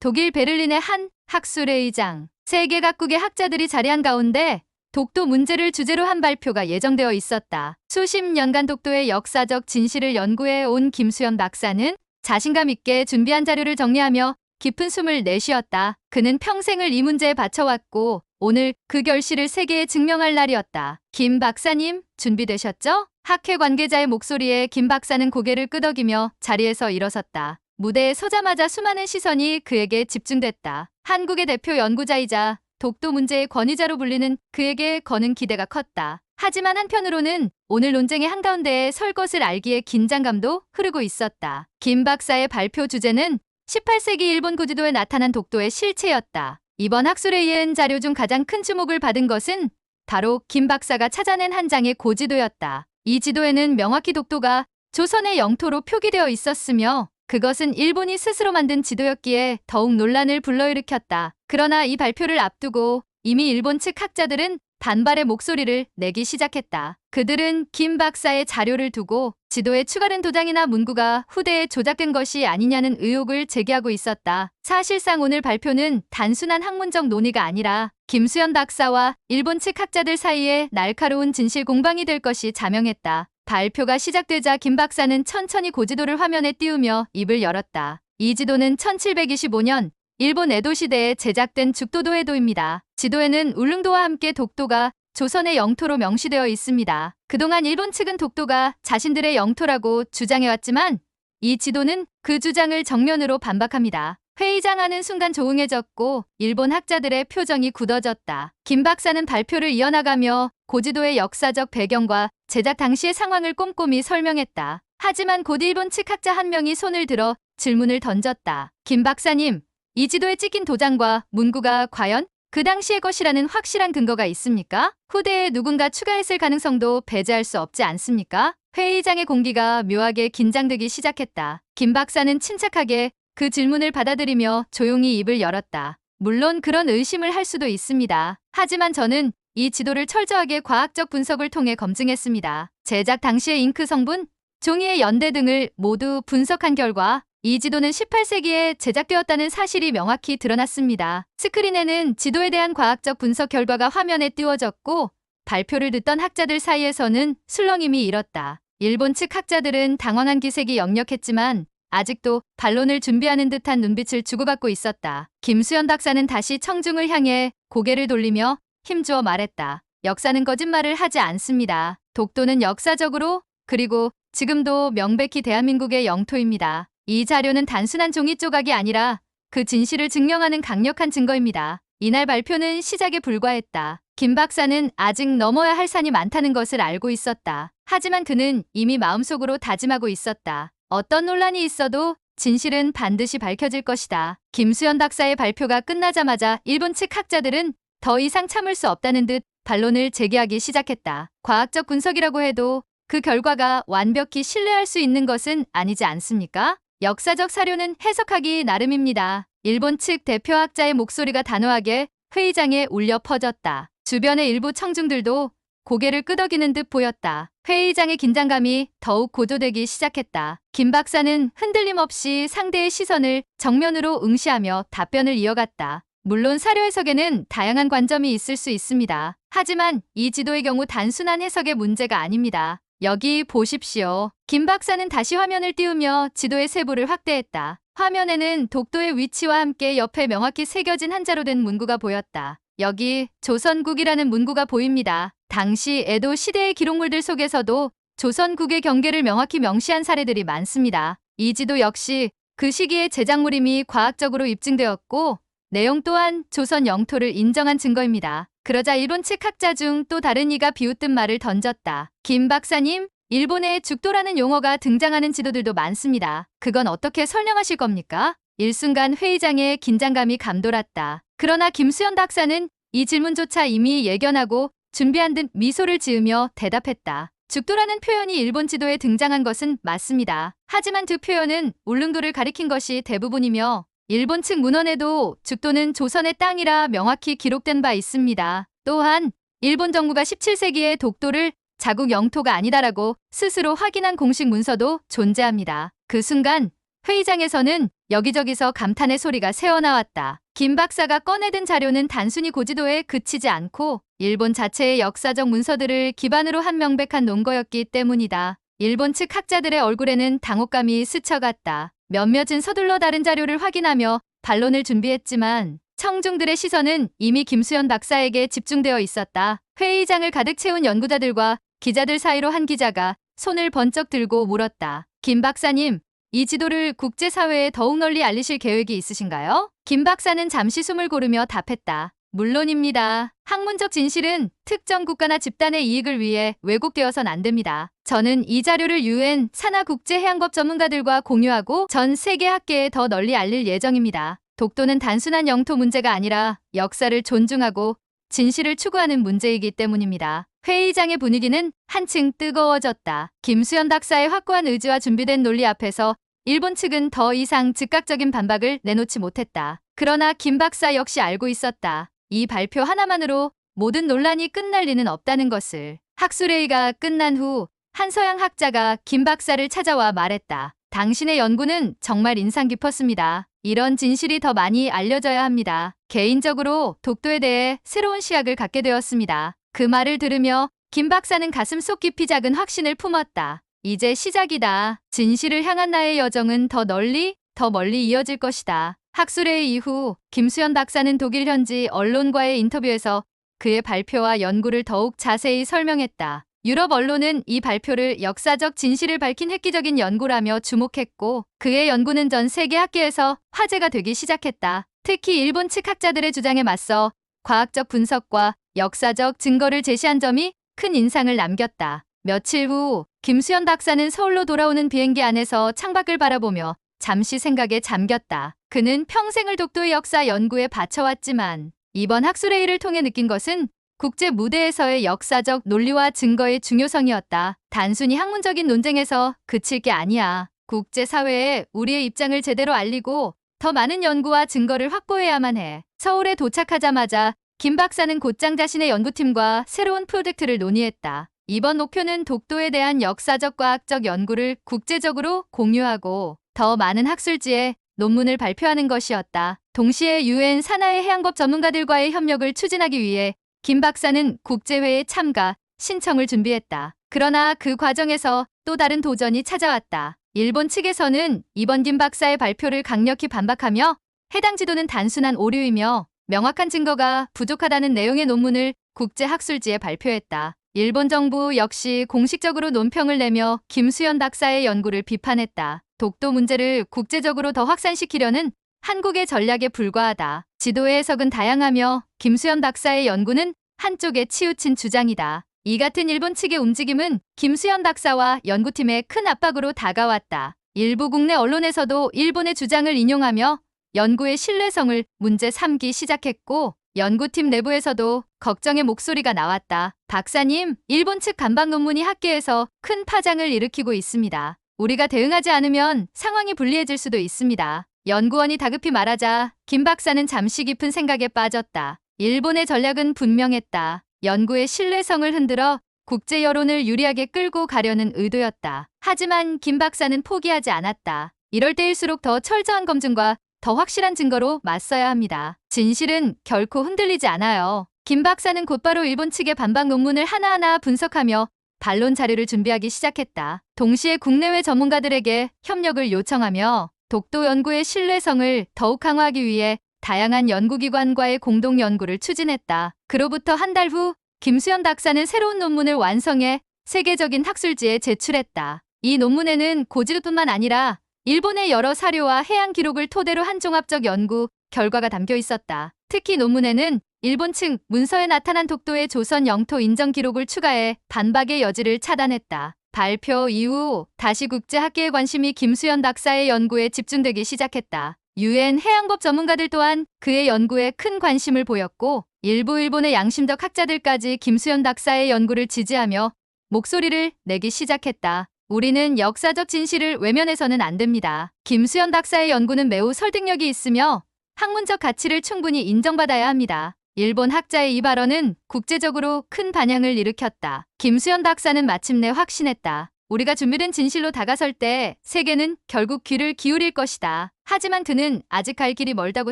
독일 베를린의 한 학술회의장. 세계 각국의 학자들이 자리한 가운데 독도 문제를 주제로 한 발표가 예정되어 있었다. 수십 년간 독도의 역사적 진실을 연구해 온 김수현 박사는 자신감 있게 준비한 자료를 정리하며 깊은 숨을 내쉬었다. 그는 평생을 이 문제에 바쳐왔고 오늘 그 결실을 세계에 증명할 날이었다. 김 박사님, 준비되셨죠? 학회 관계자의 목소리에 김 박사는 고개를 끄덕이며 자리에서 일어섰다. 무대에 서자마자 수많은 시선이 그에게 집중됐다. 한국의 대표 연구자이자 독도 문제의 권위자로 불리는 그에게 거는 기대가 컸다. 하지만 한편으로는 오늘 논쟁의 한가운데에 설 것을 알기에 긴장감도 흐르고 있었다. 김 박사의 발표 주제는 18세기 일본 고지도에 나타난 독도의 실체였다. 이번 학술회의엔 자료 중 가장 큰 주목을 받은 것은 바로 김 박사가 찾아낸 한 장의 고지도였다. 이 지도에는 명확히 독도가 조선의 영토로 표기되어 있었으며 그것은 일본이 스스로 만든 지도였기에 더욱 논란을 불러일으켰다. 그러나 이 발표를 앞두고 이미 일본 측 학자들은 반발의 목소리를 내기 시작했다. 그들은 김 박사의 자료를 두고 지도에 추가된 도장이나 문구가 후대에 조작된 것이 아니냐는 의혹을 제기하고 있었다. 사실상 오늘 발표는 단순한 학문적 논의가 아니라 김수현 박사와 일본 측 학자들 사이에 날카로운 진실 공방이 될 것이 자명했다. 발표가 시작되자 김 박사는 천천히 고지도를 화면에 띄우며 입을 열었다. 이 지도는 1725년 일본 에도 시대에 제작된 죽도도해도입니다. 지도에는 울릉도와 함께 독도가 조선의 영토로 명시되어 있습니다. 그동안 일본 측은 독도가 자신들의 영토라고 주장해왔지만 이 지도는 그 주장을 정면으로 반박합니다. 회의장 안은 순간 조용해졌고 일본 학자들의 표정이 굳어졌다. 김 박사는 발표를 이어나가며 고지도의 역사적 배경과 제작 당시의 상황을 꼼꼼히 설명했다. 하지만 곧 일본 측 학자 한 명이 손을 들어 질문을 던졌다. 김 박사님, 이 지도에 찍힌 도장과 문구가 과연 그 당시의 것이라는 확실한 근거가 있습니까? 후대에 누군가 추가했을 가능성도 배제할 수 없지 않습니까? 회의장의 공기가 묘하게 긴장되기 시작했다. 김 박사는 침착하게 그 질문을 받아들이며 조용히 입을 열었다. 물론 그런 의심을 할 수도 있습니다. 하지만 저는 이 지도를 철저하게 과학적 분석을 통해 검증했습니다. 제작 당시의 잉크 성분, 종이의 연대 등을 모두 분석한 결과 이 지도는 18세기에 제작되었다는 사실이 명확히 드러났습니다. 스크린에는 지도에 대한 과학적 분석 결과가 화면에 띄워졌고 발표를 듣던 학자들 사이에서는 술렁임이 일었다. 일본 측 학자들은 당황한 기색이 역력했지만 아직도 반론을 준비하는 듯한 눈빛을 주고받고 있었다. 김수현 박사는 다시 청중을 향해 고개를 돌리며 힘주어 말했다. 역사는 거짓말을 하지 않습니다. 독도는 역사적으로 그리고 지금도 명백히 대한민국의 영토입니다. 이 자료는 단순한 종이 조각이 아니라 그 진실을 증명하는 강력한 증거입니다. 이날 발표는 시작에 불과했다. 김 박사는 아직 넘어야 할 산이 많다는 것을 알고 있었다. 하지만 그는 이미 마음속으로 다짐하고 있었다. 어떤 논란이 있어도 진실은 반드시 밝혀질 것이다. 김수현 박사의 발표가 끝나자마자 일본 측 학자들은 더 이상 참을 수 없다는 듯 반론을 제기하기 시작했다. 과학적 분석이라고 해도 그 결과가 완벽히 신뢰할 수 있는 것은 아니지 않습니까? 역사적 사료는 해석하기 나름입니다. 일본 측 대표 학자의 목소리가 단호하게 회의장에 울려 퍼졌다. 주변의 일부 청중들도 고개를 끄덕이는 듯 보였다. 회의장의 긴장감이 더욱 고조되기 시작했다. 김 박사는 흔들림 없이 상대의 시선을 정면으로 응시하며 답변을 이어갔다. 물론 사료 해석에는 다양한 관점이 있을 수 있습니다. 하지만 이 지도의 경우 단순한 해석의 문제가 아닙니다. 여기 보십시오. 김 박사는 다시 화면을 띄우며 지도의 세부를 확대했다. 화면에는 독도의 위치와 함께 옆에 명확히 새겨진 한자로 된 문구가 보였다. 여기 조선국이라는 문구가 보입니다. 당시 에도 시대의 기록물들 속에서도 조선국의 경계를 명확히 명시한 사례들이 많습니다. 이 지도 역시 그 시기의 제작물임이 과학적으로 입증되었고 내용 또한 조선 영토를 인정한 증거입니다. 그러자 일본 측 학자 중 또 다른 이가 비웃든 말을 던졌다. 김 박사님, 일본에 죽도라는 용어가 등장하는 지도들도 많습니다. 그건 어떻게 설명하실 겁니까? 일순간 회의장에 긴장감이 감돌았다. 그러나 김수현 박사는 이 질문조차 이미 예견하고 준비한 듯 미소를 지으며 대답했다. 죽도라는 표현이 일본 지도에 등장한 것은 맞습니다. 하지만 그 표현은 울릉도를 가리킨 것이 대부분이며 일본 측 문헌에도 죽도는 조선의 땅이라 명확히 기록된 바 있습니다. 또한 일본 정부가 17세기에 독도를 자국 영토가 아니다라고 스스로 확인한 공식 문서도 존재합니다. 그 순간 회의장에서는 여기저기서 감탄의 소리가 새어나왔다. 김 박사가 꺼내든 자료는 단순히 고지도에 그치지 않고 일본 자체의 역사적 문서들을 기반으로 한 명백한 논거였기 때문이다. 일본 측 학자들의 얼굴에는 당혹감이 스쳐갔다. 몇몇은 서둘러 다른 자료를 확인하며 반론을 준비했지만 청중들의 시선은 이미 김수현 박사에게 집중되어 있었다. 회의장을 가득 채운 연구자들과 기자들 사이로 한 기자가 손을 번쩍 들고 물었다. 김 박사님, 이 지도를 국제사회에 더욱 널리 알리실 계획이 있으신가요? 김 박사는 잠시 숨을 고르며 답했다. 물론입니다. 학문적 진실은 특정 국가나 집단의 이익을 위해 왜곡되어선 안 됩니다. 저는 이 자료를 UN 산하국제해양법 전문가들과 공유하고 전 세계 학계에 더 널리 알릴 예정입니다. 독도는 단순한 영토 문제가 아니라 역사를 존중하고 진실을 추구하는 문제이기 때문입니다. 회의장의 분위기는 한층 뜨거워졌다. 김수현 박사의 확고한 의지와 준비된 논리 앞에서 일본 측은 더 이상 즉각적인 반박을 내놓지 못했다. 그러나 김 박사 역시 알고 있었다. 이 발표 하나만으로 모든 논란이 끝날 리는 없다는 것을. 학술회의가 끝난 후 한서양 학자가 김 박사를 찾아와 말했다. 당신의 연구는 정말 인상 깊었습니다. 이런 진실이 더 많이 알려져야 합니다. 개인적으로 독도에 대해 새로운 시각을 갖게 되었습니다. 그 말을 들으며 김 박사는 가슴 속 깊이 작은 확신을 품었다. 이제 시작이다. 진실을 향한 나의 여정은 더 멀리 이어질 것이다. 학술회의 이후 김수현 박사는 독일 현지 언론과의 인터뷰에서 그의 발표와 연구를 더욱 자세히 설명했다. 유럽 언론은 이 발표를 역사적 진실을 밝힌 획기적인 연구라며 주목했고 그의 연구는 전 세계 학계에서 화제가 되기 시작했다. 특히 일본 측 학자들의 주장에 맞서 과학적 분석과 역사적 증거를 제시한 점이 큰 인상을 남겼다. 며칠 후 김수현 박사는 서울로 돌아오는 비행기 안에서 창밖을 바라보며 잠시 생각에 잠겼다. 그는 평생을 독도의 역사 연구에 바쳐왔지만 이번 학술회의를 통해 느낀 것은 국제 무대에서의 역사적 논리와 증거의 중요성이었다. 단순히 학문적인 논쟁에서 그칠 게 아니야. 국제사회에 우리의 입장을 제대로 알리고 더 많은 연구와 증거를 확보해야만 해. 서울에 도착하자마자 김 박사는 곧장 자신의 연구팀과 새로운 프로젝트를 논의했다. 이번 목표는 독도에 대한 역사적 과학적 연구를 국제적으로 공유하고 더 많은 학술지에 논문을 발표하는 것이었다. 동시에 UN 산하의 해양법 전문가들과의 협력을 추진하기 위해 김 박사는 국제회의 참가 신청을 준비했다. 그러나 그 과정에서 또 다른 도전이 찾아왔다. 일본 측에서는 이번 김 박사의 발표를 강력히 반박하며 해당 지도는 단순한 오류이며 명확한 증거가 부족하다는 내용의 논문을 국제학술지에 발표했다. 일본 정부 역시 공식적으로 논평을 내며 김수현 박사의 연구를 비판했다. 독도 문제를 국제적으로 더 확산시키려는 한국의 전략에 불과하다. 지도의 해석은 다양하며 김수현 박사의 연구는 한쪽에 치우친 주장이다. 이 같은 일본 측의 움직임은 김수현 박사와 연구팀에 큰 압박으로 다가왔다. 일부 국내 언론에서도 일본의 주장을 인용하며 연구의 신뢰성을 문제 삼기 시작했고 연구팀 내부에서도 걱정의 목소리가 나왔다. 박사님, 일본 측 반박 논문이 학계에서 큰 파장을 일으키고 있습니다. 우리가 대응하지 않으면 상황이 불리해질 수도 있습니다. 연구원이 다급히 말하자 김 박사는 잠시 깊은 생각에 빠졌다. 일본의 전략은 분명했다. 연구의 신뢰성을 흔들어 국제 여론을 유리하게 끌고 가려는 의도였다. 하지만 김 박사는 포기하지 않았다. 이럴 때일수록 더 철저한 검증과 더 확실한 증거로 맞서야 합니다. 진실은 결코 흔들리지 않아요. 김 박사는 곧바로 일본 측의 반박 논문을 하나하나 분석하며 반론 자료를 준비하기 시작했다. 동시에 국내외 전문가들에게 협력을 요청하며 독도 연구의 신뢰성을 더욱 강화하기 위해 다양한 연구기관과의 공동 연구를 추진했다. 그로부터 한 달 후 김수현 박사는 새로운 논문을 완성해 세계적인 학술지에 제출했다. 이 논문에는 고지도뿐만 아니라 일본의 여러 사료와 해양 기록을 토대로 한 종합적 연구 결과가 담겨 있었다. 특히 논문에는 일본 측 문서에 나타난 독도의 조선 영토 인정 기록을 추가해 반박의 여지를 차단했다. 발표 이후 다시 국제학계의 관심이 김수현 박사의 연구에 집중되기 시작했다. UN 해양법 전문가들 또한 그의 연구에 큰 관심을 보였고 일부 일본의 양심적 학자들까지 김수현 박사의 연구를 지지하며 목소리를 내기 시작했다. 우리는 역사적 진실을 외면해서는 안 됩니다. 김수현 박사의 연구는 매우 설득력이 있으며 학문적 가치를 충분히 인정받아야 합니다. 일본 학자의 이 발언은 국제적으로 큰 반향을 일으켰다. 김수현 박사는 마침내 확신했다. 우리가 준비된 진실로 다가설 때 세계는 결국 귀를 기울일 것이다. 하지만 그는 아직 갈 길이 멀다고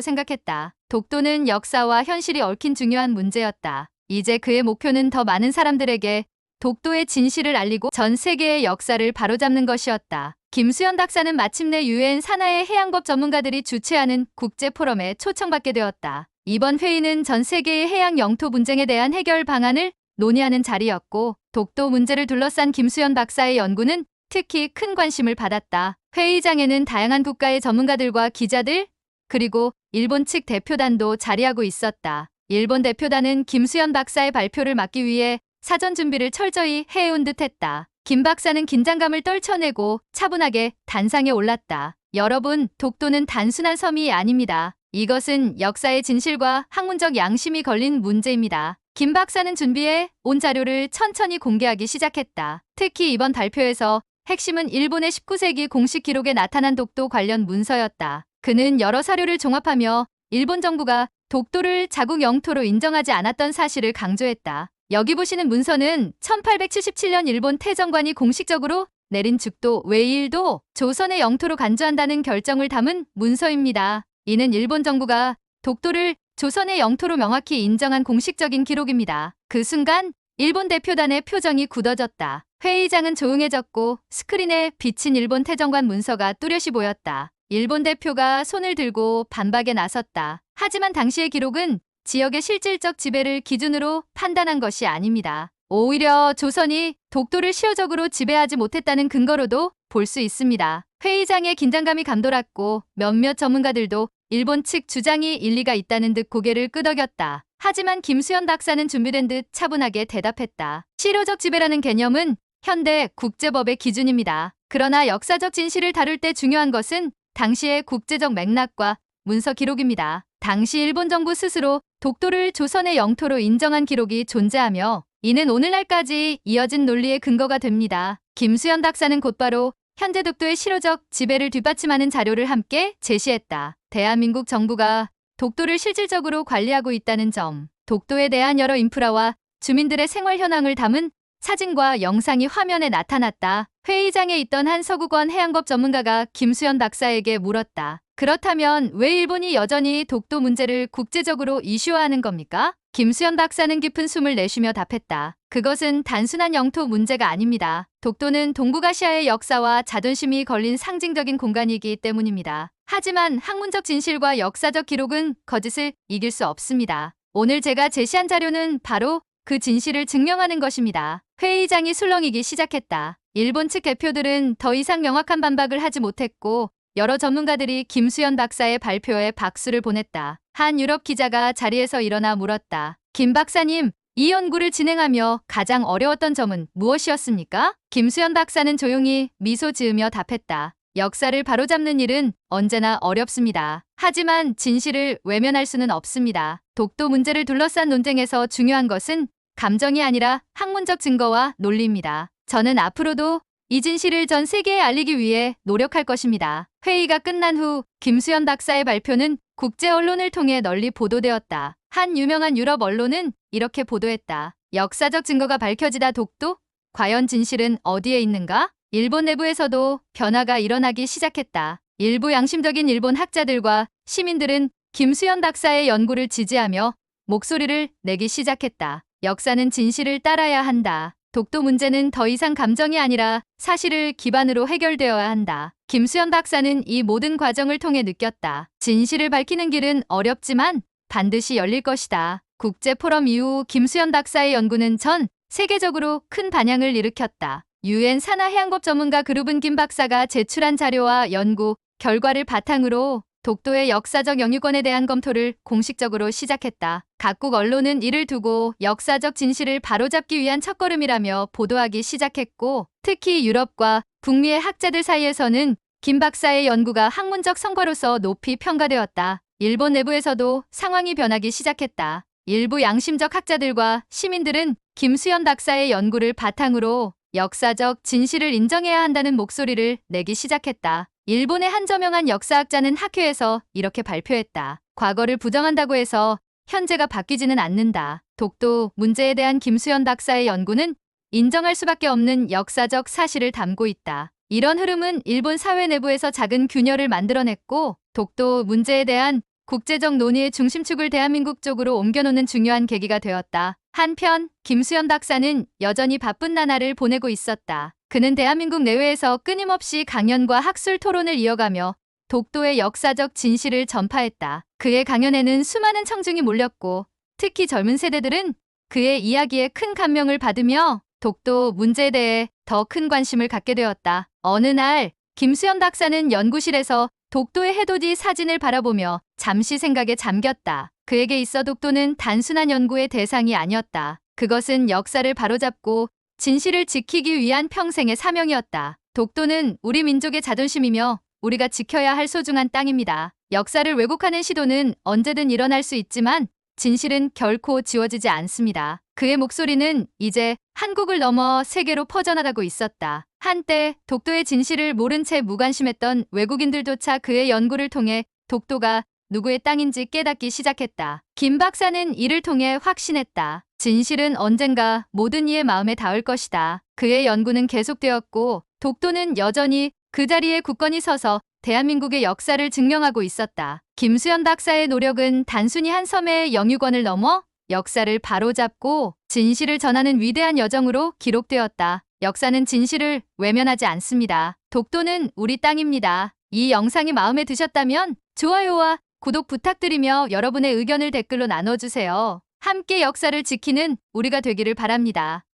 생각했다. 독도는 역사와 현실이 얽힌 중요한 문제였다. 이제 그의 목표는 더 많은 사람들에게 독도의 진실을 알리고 전 세계의 역사를 바로잡는 것이었다. 김수현 박사는 마침내 유엔 산하의 해양법 전문가들이 주최하는 국제 포럼에 초청받게 되었다. 이번 회의는 전 세계의 해양 영토 분쟁에 대한 해결 방안을 논의하는 자리였고, 독도 문제를 둘러싼 김수현 박사의 연구는 특히 큰 관심을 받았다. 회의장에는 다양한 국가의 전문가들과 기자들, 그리고 일본 측 대표단도 자리하고 있었다. 일본 대표단은 김수현 박사의 발표를 막기 위해 사전 준비를 철저히 해온 듯했다. 김 박사는 긴장감을 떨쳐내고 차분하게 단상에 올랐다. 여러분, 독도는 단순한 섬이 아닙니다. 이것은 역사의 진실과 학문적 양심이 걸린 문제입니다. 김 박사는 준비해 온 자료를 천천히 공개하기 시작했다. 특히 이번 발표에서 핵심은 일본의 19세기 공식 기록에 나타난 독도 관련 문서였다. 그는 여러 사료를 종합하며 일본 정부가 독도를 자국 영토로 인정하지 않았던 사실을 강조했다. 여기 보시는 문서는 1877년 일본 태정관이 공식적으로 내린 죽도 외일도 조선의 영토로 간주한다는 결정을 담은 문서입니다. 이는 일본 정부가 독도를 조선의 영토로 명확히 인정한 공식적인 기록입니다. 그 순간 일본 대표단의 표정이 굳어졌다. 회의장은 조용해졌고 스크린에 비친 일본 태정관 문서가 뚜렷이 보였다. 일본 대표가 손을 들고 반박에 나섰다. 하지만 당시의 기록은 지역의 실질적 지배를 기준으로 판단한 것이 아닙니다. 오히려 조선이 독도를 시효적으로 지배하지 못했다는 근거로도 볼 수 있습니다. 회의장의 긴장감이 감돌았고 몇몇 전문가들도 일본 측 주장이 일리가 있다는 듯 고개를 끄덕였다. 하지만 김수현 박사는 준비된 듯 차분하게 대답했다. 실효적 지배라는 개념은 현대 국제법의 기준입니다. 그러나 역사적 진실을 다룰 때 중요한 것은 당시의 국제적 맥락과 문서 기록입니다. 당시 일본 정부 스스로 독도를 조선의 영토로 인정한 기록이 존재하며 이는 오늘날까지 이어진 논리의 근거가 됩니다. 김수현 박사는 곧바로 현재 독도의 실효적 지배를 뒷받침하는 자료를 함께 제시했다. 대한민국 정부가 독도를 실질적으로 관리하고 있다는 점, 독도에 대한 여러 인프라와 주민들의 생활 현황을 담은 사진과 영상이 화면에 나타났다. 회의장에 있던 한 서구권 해양법 전문가가 김수현 박사에게 물었다. 그렇다면 왜 일본이 여전히 독도 문제를 국제적으로 이슈화하는 겁니까? 김수현 박사는 깊은 숨을 내쉬며 답했다. 그것은 단순한 영토 문제가 아닙니다. 독도는 동북아시아의 역사와 자존심이 걸린 상징적인 공간이기 때문입니다. 하지만 학문적 진실과 역사적 기록은 거짓을 이길 수 없습니다. 오늘 제가 제시한 자료는 바로 그 진실을 증명하는 것입니다. 회의장이 술렁이기 시작했다. 일본 측 대표들은 더 이상 명확한 반박을 하지 못했고 여러 전문가들이 김수현 박사의 발표에 박수를 보냈다. 한 유럽 기자가 자리에서 일어나 물었다. 김 박사님, 이 연구를 진행하며 가장 어려웠던 점은 무엇이었습니까? 김수현 박사는 조용히 미소 지으며 답했다. 역사를 바로잡는 일은 언제나 어렵습니다. 하지만 진실을 외면할 수는 없습니다. 독도 문제를 둘러싼 논쟁에서 중요한 것은 감정이 아니라 학문적 증거와 논리입니다. 저는 앞으로도 이 진실을 전 세계에 알리기 위해 노력할 것입니다. 회의가 끝난 후 김수현 박사의 발표는 국제 언론을 통해 널리 보도되었다. 한 유명한 유럽 언론은 이렇게 보도했다. 역사적 증거가 밝혀지다 독도? 과연 진실은 어디에 있는가? 일본 내부에서도 변화가 일어나기 시작했다. 일부 양심적인 일본 학자들과 시민들은 김수현 박사의 연구를 지지하며 목소리를 내기 시작했다. 역사는 진실을 따라야 한다. 독도 문제는 더 이상 감정이 아니라 사실을 기반으로 해결되어야 한다. 김수현 박사는 이 모든 과정을 통해 느꼈다. 진실을 밝히는 길은 어렵지만 반드시 열릴 것이다. 국제 포럼 이후 김수현 박사의 연구는 전 세계적으로 큰 반향을 일으켰다. 유엔 산하 해양법 전문가 그룹은 김 박사가 제출한 자료와 연구 결과를 바탕으로 독도의 역사적 영유권에 대한 검토를 공식적으로 시작했다. 각국 언론은 이를 두고 역사적 진실을 바로잡기 위한 첫걸음이라며 보도하기 시작했고, 특히 유럽과 북미의 학자들 사이에서는 김 박사의 연구가 학문적 성과로서 높이 평가되었다. 일본 내부에서도 상황이 변하기 시작했다. 일부 양심적 학자들과 시민들은 김수현 박사의 연구를 바탕으로 역사적 진실을 인정해야 한다는 목소리를 내기 시작했다. 일본의 한 저명한 역사학자는 학회에서 이렇게 발표했다. 과거를 부정한다고 해서 현재가 바뀌지는 않는다. 독도 문제에 대한 김수현 박사의 연구는 인정할 수밖에 없는 역사적 사실을 담고 있다. 이런 흐름은 일본 사회 내부에서 작은 균열을 만들어냈고 독도 문제에 대한 국제적 논의의 중심축을 대한민국 쪽으로 옮겨놓는 중요한 계기가 되었다. 한편 김수현 박사는 여전히 바쁜 나날을 보내고 있었다. 그는 대한민국 내외에서 끊임없이 강연과 학술 토론을 이어가며 독도의 역사적 진실을 전파했다. 그의 강연에는 수많은 청중이 몰렸고 특히 젊은 세대들은 그의 이야기에 큰 감명을 받으며 독도 문제에 대해 더 큰 관심을 갖게 되었다. 어느 날 김수현 박사는 연구실에서 독도의 해돋이 사진을 바라보며 잠시 생각에 잠겼다. 그에게 있어 독도는 단순한 연구의 대상이 아니었다. 그것은 역사를 바로잡고 진실을 지키기 위한 평생의 사명이었다. 독도는 우리 민족의 자존심이며 우리가 지켜야 할 소중한 땅입니다. 역사를 왜곡하는 시도는 언제든 일어날 수 있지만 진실은 결코 지워지지 않습니다. 그의 목소리는 이제 한국을 넘어 세계로 퍼져나가고 있었다. 한때 독도의 진실을 모른 채 무관심했던 외국인들조차 그의 연구를 통해 독도가 누구의 땅인지 깨닫기 시작했다. 김 박사는 이를 통해 확신했다. 진실은 언젠가 모든 이의 마음에 닿을 것이다. 그의 연구는 계속되었고 독도는 여전히 그 자리에 굳건히 서서 대한민국의 역사를 증명하고 있었다. 김수현 박사의 노력은 단순히 한 섬의 영유권을 넘어 역사를 바로잡고 진실을 전하는 위대한 여정으로 기록되었다. 역사는 진실을 외면하지 않습니다. 독도는 우리 땅입니다. 이 영상이 마음에 드셨다면 좋아요와 구독 부탁드리며 여러분의 의견을 댓글로 나눠주세요. 함께 역사를 지키는 우리가 되기를 바랍니다.